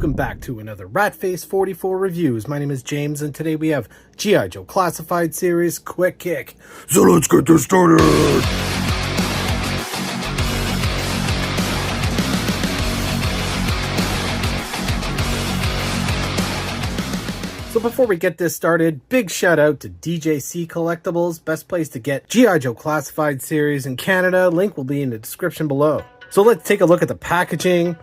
Welcome back to another Ratface 44 Reviews. My name is James, and today we have G.I. Joe Classified Series Quick Kick. So let's get this started! So before we get this started, big shout out to DJC Collectibles, best place to get G.I. Joe Classified Series in Canada. Link will be in the description below. So let's take a look at the packaging.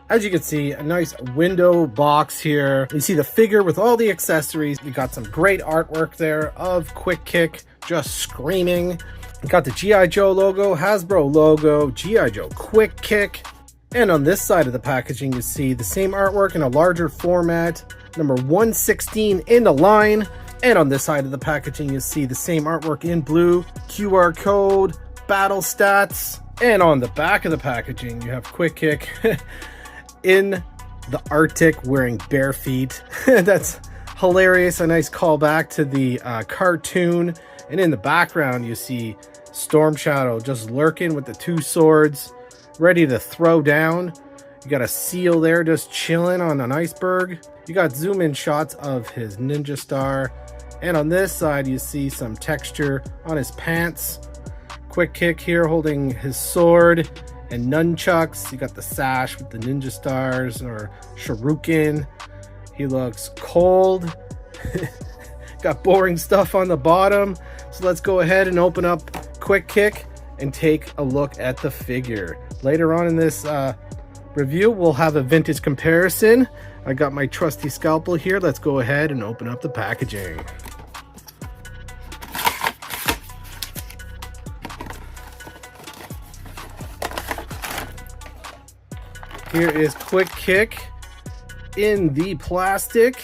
As you can see, a nice window box here. You see the figure with all the accessories. You got some great artwork there of Quick Kick just screaming. You got the G.I. Joe logo, Hasbro logo, G.I. Joe Quick Kick. And on this side of the packaging, you see the same artwork in a larger format, number 116 in the line. And on this side of the packaging, you see the same artwork in blue, QR code, battle stats. And on the back of the packaging, you have Quick Kick in the Arctic wearing bare feet. That's hilarious. A nice callback to the cartoon. And in the background, you see Storm Shadow just lurking with the two swords, ready to throw down. You got a seal there just chilling on an iceberg. You got zoom in shots of his ninja star. And on this side, you see some texture on his pants. Quick Kick here holding his sword and nunchucks. You got the sash with the ninja stars or shuriken. He looks cold. Got boring stuff on the bottom. So let's go ahead and open up Quick Kick and take a look at the figure. Later on in this review, we'll have a vintage comparison. I got my trusty scalpel here. Let's go ahead and open up the packaging. Here is Quick Kick in the plastic.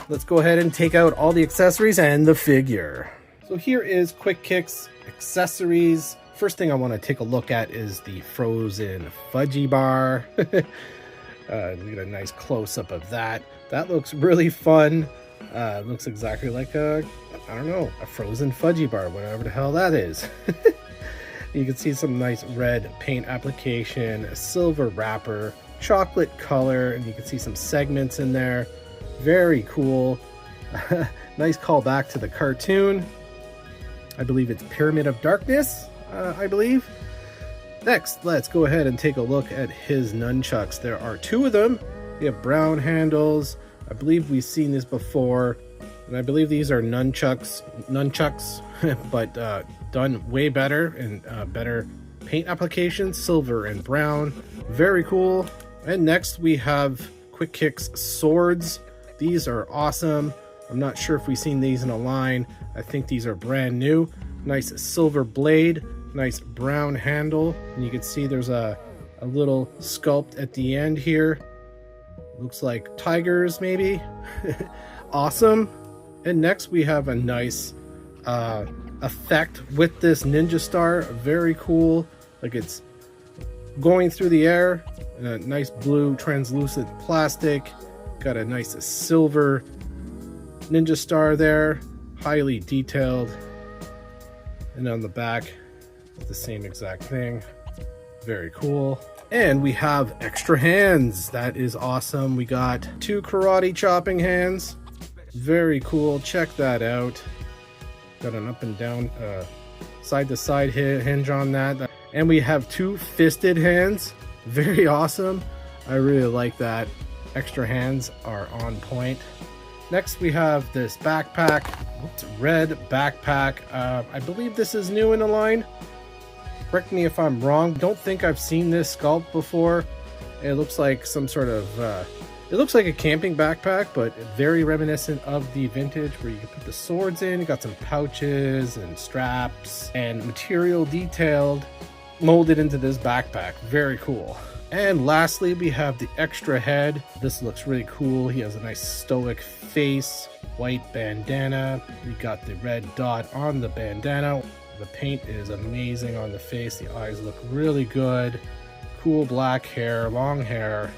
Let's go ahead and take out all the accessories and the figure. So here is Quick Kick's accessories. First thing I want to take a look at is the frozen fudgy bar. We get a nice close-up of that. That looks really fun. Looks exactly like a frozen fudgy bar, whatever the hell that is. You can see some nice red paint application, a silver wrapper, chocolate color, and you can see some segments in there. Very cool. Nice callback to the cartoon. I believe it's Pyramid of Darkness, I believe. Next, let's go ahead and take a look at his nunchucks. There are two of them. We have brown handles. I believe we've seen this before. And I believe these are nunchucks, but done way better and better paint application, silver and brown. Very cool. And next we have Quick Kick's swords. These are awesome. I'm not sure if we've seen these in a line. I think these are brand new. Nice silver blade, nice brown handle, and you can see there's a little sculpt at the end here. Looks like tigers maybe. Awesome. And next we have a nice effect with this ninja star. Very cool, like it's going through the air in a nice blue translucent plastic. Got a nice silver ninja star there, highly detailed. And on the back, the same exact thing. Very cool. And we have extra hands. That is awesome. We got two karate chopping hands. Very cool. Check that out. Got an up and down side to side hinge on that. And we have two fisted hands. Very awesome. I really like that. Extra hands are on point. Next we have this backpack. It's red backpack. I believe this is new in the line. Correct me if I'm wrong. Don't think I've seen this sculpt before. It looks like some sort of it looks like a camping backpack, but very reminiscent of the vintage where you can put the swords in. You got some pouches and straps and material detailed, molded into this backpack. Very cool. And lastly, we have the extra head. This looks really cool. He has a nice stoic face, white bandana. We got the red dot on the bandana. The paint is amazing on the face. The eyes look really good. Cool black hair, long hair.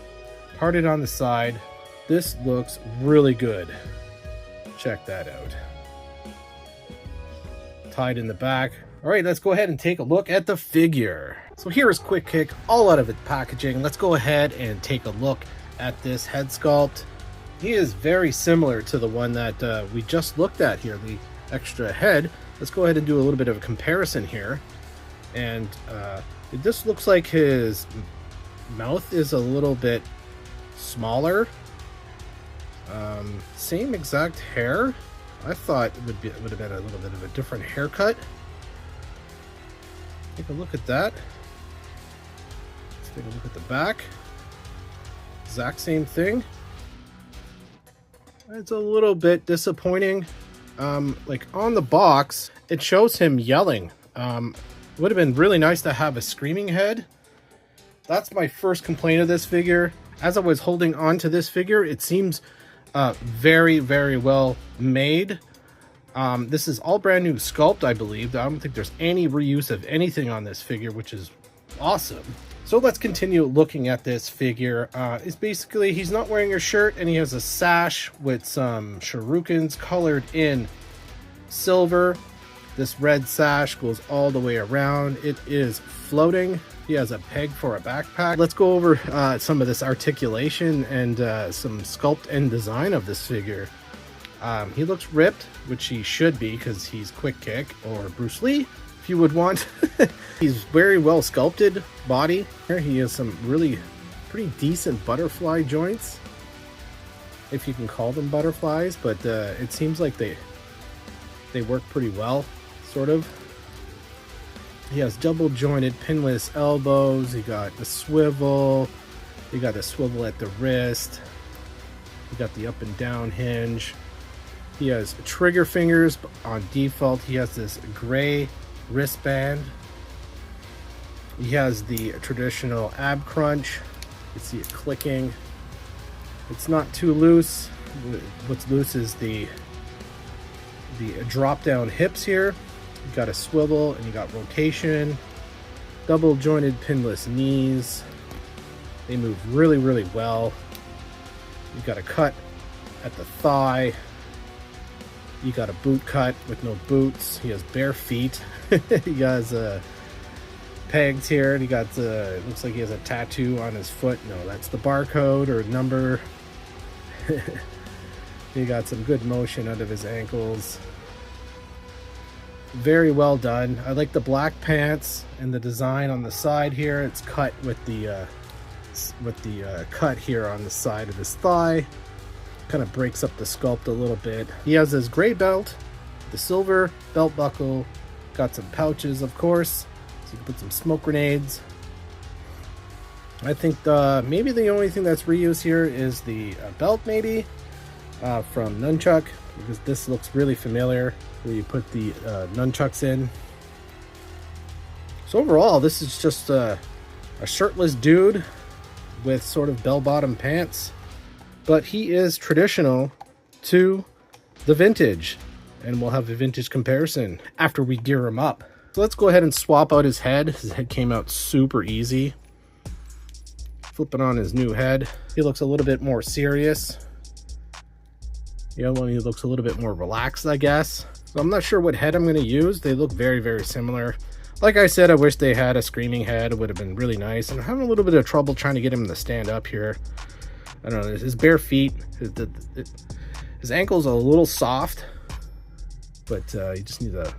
Parted on the side. This looks really good. Check that out. Tied in the back. All right, let's go ahead and take a look at the figure. So here is Quick Kick, all out of its packaging. Let's go ahead and take a look at this head sculpt. He is very similar to the one that we just looked at here, the extra head. Let's go ahead and do a little bit of a comparison here. And it just looks like his mouth is a little bit smaller. Same exact hair. I thought it would have been a little bit of a different haircut. Take a look at that. Let's take a look at the back. Exact same thing. It's a little bit disappointing. Like on the box, it shows him yelling. Would have been really nice to have a screaming head. That's my first complaint of this figure. As I was holding on to this figure, it seems very, very well made. This is all brand new sculpt, I believe. I don't think there's any reuse of anything on this figure, which is awesome. So let's continue looking at this figure. It's basically, he's not wearing a shirt, and he has a sash with some shurikens colored in silver. This red sash goes all the way around. It is floating. He has a peg for a backpack. Let's go over some of this articulation and some sculpt and design of this figure. He looks ripped, which he should be because he's Quick Kick, or Bruce Lee, if you would want. He's very well sculpted body. Here he has some really pretty decent butterfly joints, if you can call them butterflies, but it seems like they work pretty well, sort of. He has double jointed pinless elbows. He got the swivel. He got the swivel at the wrist. He got the up and down hinge. He has trigger fingers on default. He has this gray wristband. He has the traditional ab crunch. You can see it clicking. It's not too loose. What's loose is the drop down hips here. You got a swivel and you got rotation. Double jointed pinless knees. They move really, really well. You got a cut at the thigh. You got a boot cut with no boots. He has bare feet. He has pegs here, and he got it looks like he has a tattoo on his foot. No, that's the barcode or number. He got some good motion out of his ankles. Very well done. I like the black pants and the design on the side here. It's cut with the cut here on the side of his thigh. Kind of breaks up the sculpt a little bit. He has his gray belt, the silver belt buckle, got some pouches, of course, so you can put some smoke grenades. I think maybe the only thing that's reused here is the belt, maybe from Nunchuck, because this looks really familiar where you put the nunchucks in. So overall, this is just a shirtless dude with sort of bell-bottom pants, but he is traditional to the vintage, and we'll have a vintage comparison after we gear him up. So let's go ahead and swap out his head. His head came out super easy. Flipping on his new head, he looks a little bit more serious. The other one, he looks a little bit more relaxed, I guess. So I'm not sure what head I'm going to use. They look very, very similar. Like I said, I wish they had a screaming head. It would have been really nice. And I'm having a little bit of trouble trying to get him to stand up here. I don't know, his bare feet, his ankles are a little soft, but you just need to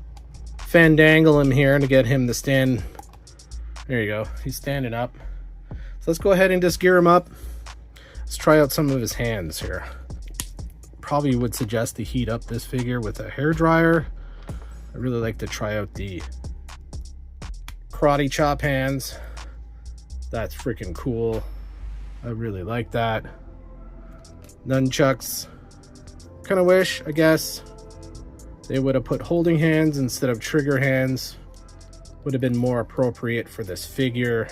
fandangle him here to get him to stand. There you go, he's standing up. So let's go ahead and just gear him up. Let's try out some of his hands here. Probably would suggest to heat up this figure with a hairdryer. I really like to try out the karate chop hands. That's freaking cool. I really like that. Nunchucks. Kind of wish, I guess, they would have put holding hands instead of trigger hands. Would have been more appropriate for this figure.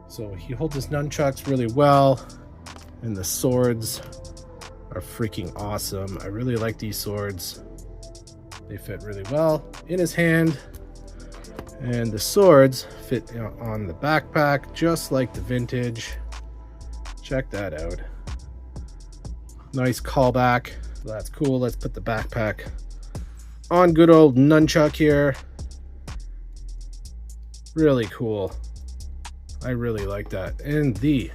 So he holds his nunchucks really well. And the swords are freaking awesome. I really like these swords. They fit really well in his hand. And the swords fit on the backpack, just like the vintage. Check that out. Nice callback. That's cool. Let's put the backpack on good old Nunchuck here. Really cool. I really like that. And the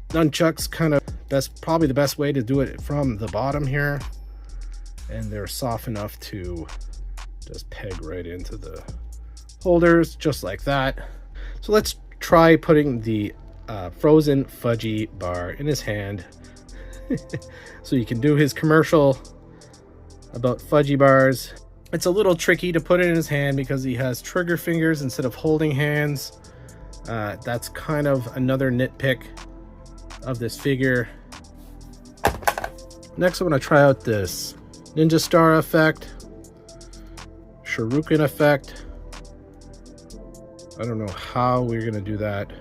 nunchucks kind of, that's probably the best way to do it from the bottom here. And they're soft enough to just peg right into the holders, just like that. So let's try putting the frozen fudgy bar in his hand. So you can do his commercial about fudgy bars. It's a little tricky to put it in his hand because he has trigger fingers instead of holding hands. That's kind of another nitpick of this figure. Next, I'm going to try out this Ninja Star effect, Shuriken effect. I don't know how we're going to do that.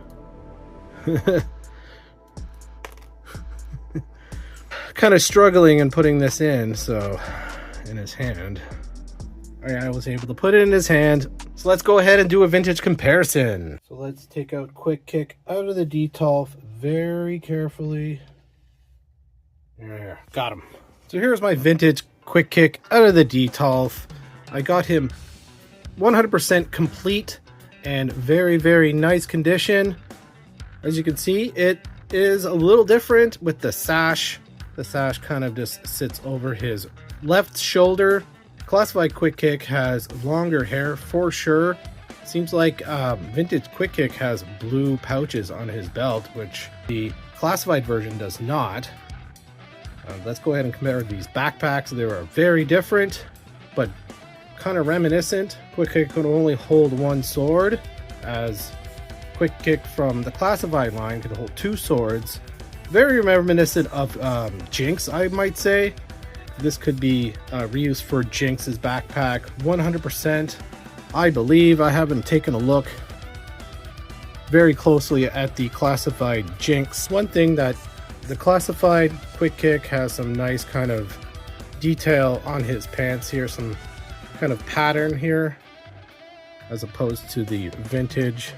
Kind of struggling in putting this in, so in his hand. Alright, I was able to put it in his hand. So let's go ahead and do a vintage comparison. So let's take out Quick Kick out of the Detolf very carefully. There, got him. So here's my vintage Quick Kick out of the Detolf. I got him 100% complete and very, very nice condition. As you can see, it is a little different with the sash. The sash kind of just sits over his left shoulder. Classified Quick Kick has longer hair for sure. Seems like vintage Quick Kick has blue pouches on his belt, which the classified version does not. Let's go ahead and compare these backpacks. They are very different, but kind of reminiscent. Quick Kick could only hold one sword, as Quick Kick from the classified line could hold two swords. Very reminiscent of Jinx, I might say. This could be reused for Jinx's backpack 100%. I believe. I haven't taken a look very closely at the classified Jinx. One thing that the classified Quick Kick has some nice kind of detail on his pants here, some kind of pattern here, as opposed to the vintage.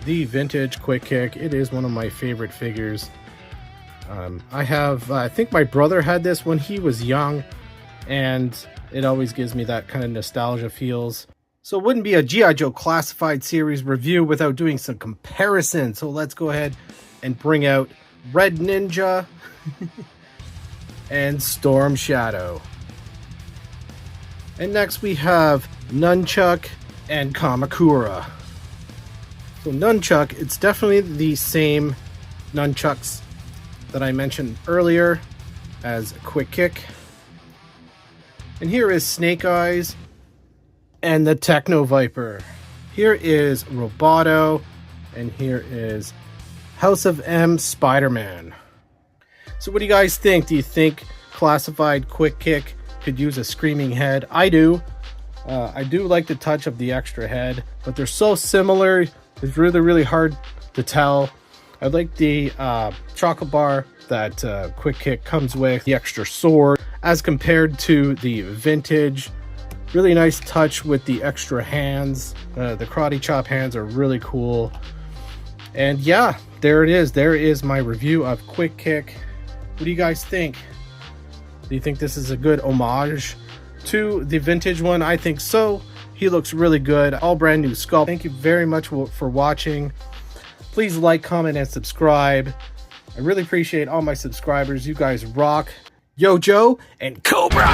The vintage Quick Kick, it is one of my favorite figures. I think my brother had this when he was young, and it always gives me that kind of nostalgia feels. So it wouldn't be a G.I. Joe Classified series review without doing some comparison. So let's go ahead and bring out Red Ninja and Storm Shadow. And next we have Nunchuck and Kamakura. So Nunchuck, it's definitely the same nunchucks that I mentioned earlier as Quick Kick. And here is Snake Eyes and the Techno Viper. Here is Roboto, and here is House of M Spider-Man. So what do you guys think? Do you think classified Quick Kick could use a screaming head? I do. I do like the touch of the extra head, but they're so similar, it's really, really hard to tell. I like the chocolate bar that Quick Kick comes with, the extra sword, as compared to the vintage. Really nice touch with the extra hands. The karate chop hands are really cool. And yeah, there it is. There is my review of Quick Kick. What do you guys think? Do you think this is a good homage to the vintage one? I think so. He looks really good. All brand new sculpt. Thank you very much for watching. Please like, comment, and subscribe. I really appreciate all my subscribers. You guys rock. Yo, Joe and Cobra!